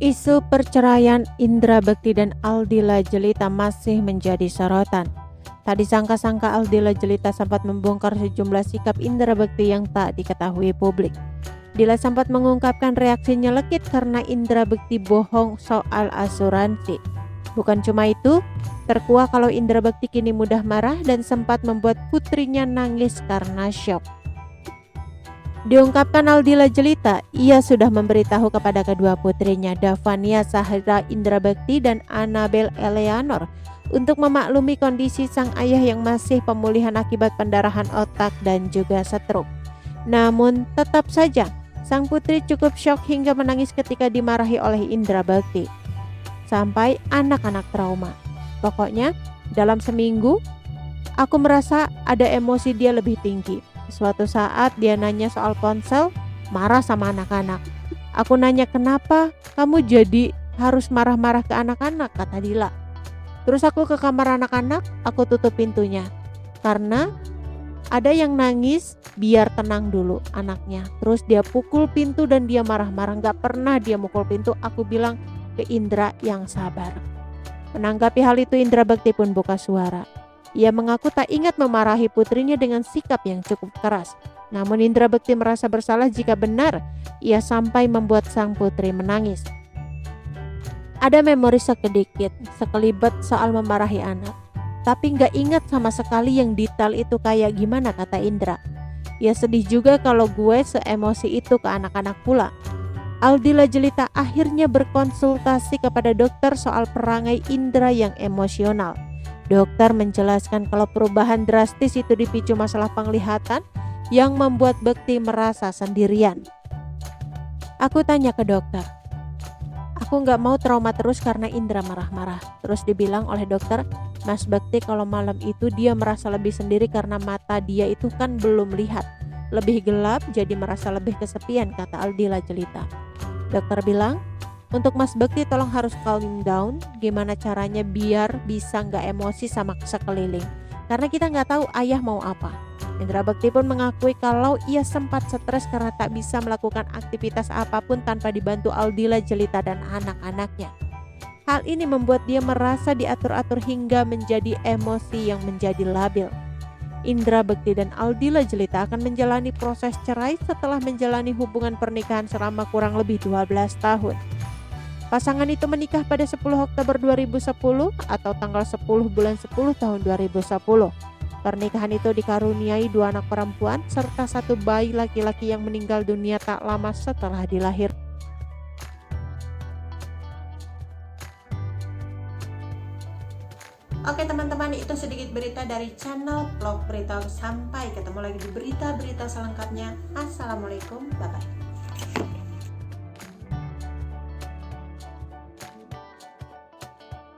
Isu perceraian Indra Bekti dan Aldila Jelita masih menjadi sorotan. Tak disangka-sangka Aldila Jelita sempat membongkar sejumlah sikap Indra Bekti yang tak diketahui publik. Dila sempat mengungkapkan reaksinya lekit karena Indra Bekti bohong soal asuransi. Bukan cuma itu, terkuak kalau Indra Bekti kini mudah marah dan sempat membuat putrinya nangis karena syok. Diungkapkan Aldila Jelita, ia sudah memberitahu kepada kedua putrinya Davania Zahra Indra Bekti dan Annabel Eleanor untuk memaklumi kondisi sang ayah yang masih pemulihan akibat pendarahan otak dan juga stroke. Namun tetap saja sang putri cukup syok hingga menangis ketika dimarahi oleh Indra Bekti. Sampai anak-anak trauma. Pokoknya dalam seminggu aku merasa ada emosi dia lebih tinggi. Suatu saat dia nanya soal ponsel, marah sama anak-anak. Aku nanya kenapa kamu jadi harus marah-marah ke anak-anak, kata Dila. Terus aku ke kamar anak-anak, aku tutup pintunya. Karena ada yang nangis, biar tenang dulu anaknya. Terus dia pukul pintu dan dia marah-marah. Gak pernah dia mukul pintu, aku bilang ke Indra yang sabar. Menanggapi hal itu Indra Bekti pun buka suara. Ia mengaku tak ingat memarahi putrinya dengan sikap yang cukup keras. Namun Indra Bekti merasa bersalah jika benar ia sampai membuat sang putri menangis. Ada memori sekelibet soal memarahi anak. Tapi gak ingat sama sekali yang detail itu kayak gimana, kata Indra. Ia sedih juga kalau gue seemosi itu ke anak-anak pula. Aldila Jelita akhirnya berkonsultasi kepada dokter soal perangai Indra yang emosional. Dokter menjelaskan kalau perubahan drastis itu dipicu masalah penglihatan yang membuat Bekti merasa sendirian. Aku tanya ke dokter, aku gak mau trauma terus karena Indra marah-marah. Terus dibilang oleh dokter, Mas Bekti kalau malam itu dia merasa lebih sendiri karena mata dia itu kan belum lihat. Lebih gelap jadi merasa lebih kesepian, kata Aldila Jelita. Dokter bilang, untuk Mas Bekti tolong harus calming down. Gimana caranya biar bisa gak emosi sama sekeliling. Karena kita gak tahu ayah mau apa. Indra Bekti pun mengakui kalau ia sempat stres karena tak bisa melakukan aktivitas apapun tanpa dibantu Aldila Jelita dan anak-anaknya. Hal ini membuat dia merasa diatur-atur hingga menjadi emosi yang menjadi labil. Indra Bekti dan Aldila Jelita akan menjalani proses cerai setelah menjalani hubungan pernikahan selama kurang lebih 12 tahun. Pasangan itu menikah pada 10 Oktober 2010 atau tanggal 10 bulan 10 tahun 2010. Pernikahan itu dikaruniai 2 anak perempuan serta 1 bayi laki-laki yang meninggal dunia tak lama setelah dilahirkan. Oke teman-teman, itu sedikit berita dari channel Vlog Berita. Sampai ketemu lagi di berita-berita selengkapnya. Assalamualaikum, bye-bye.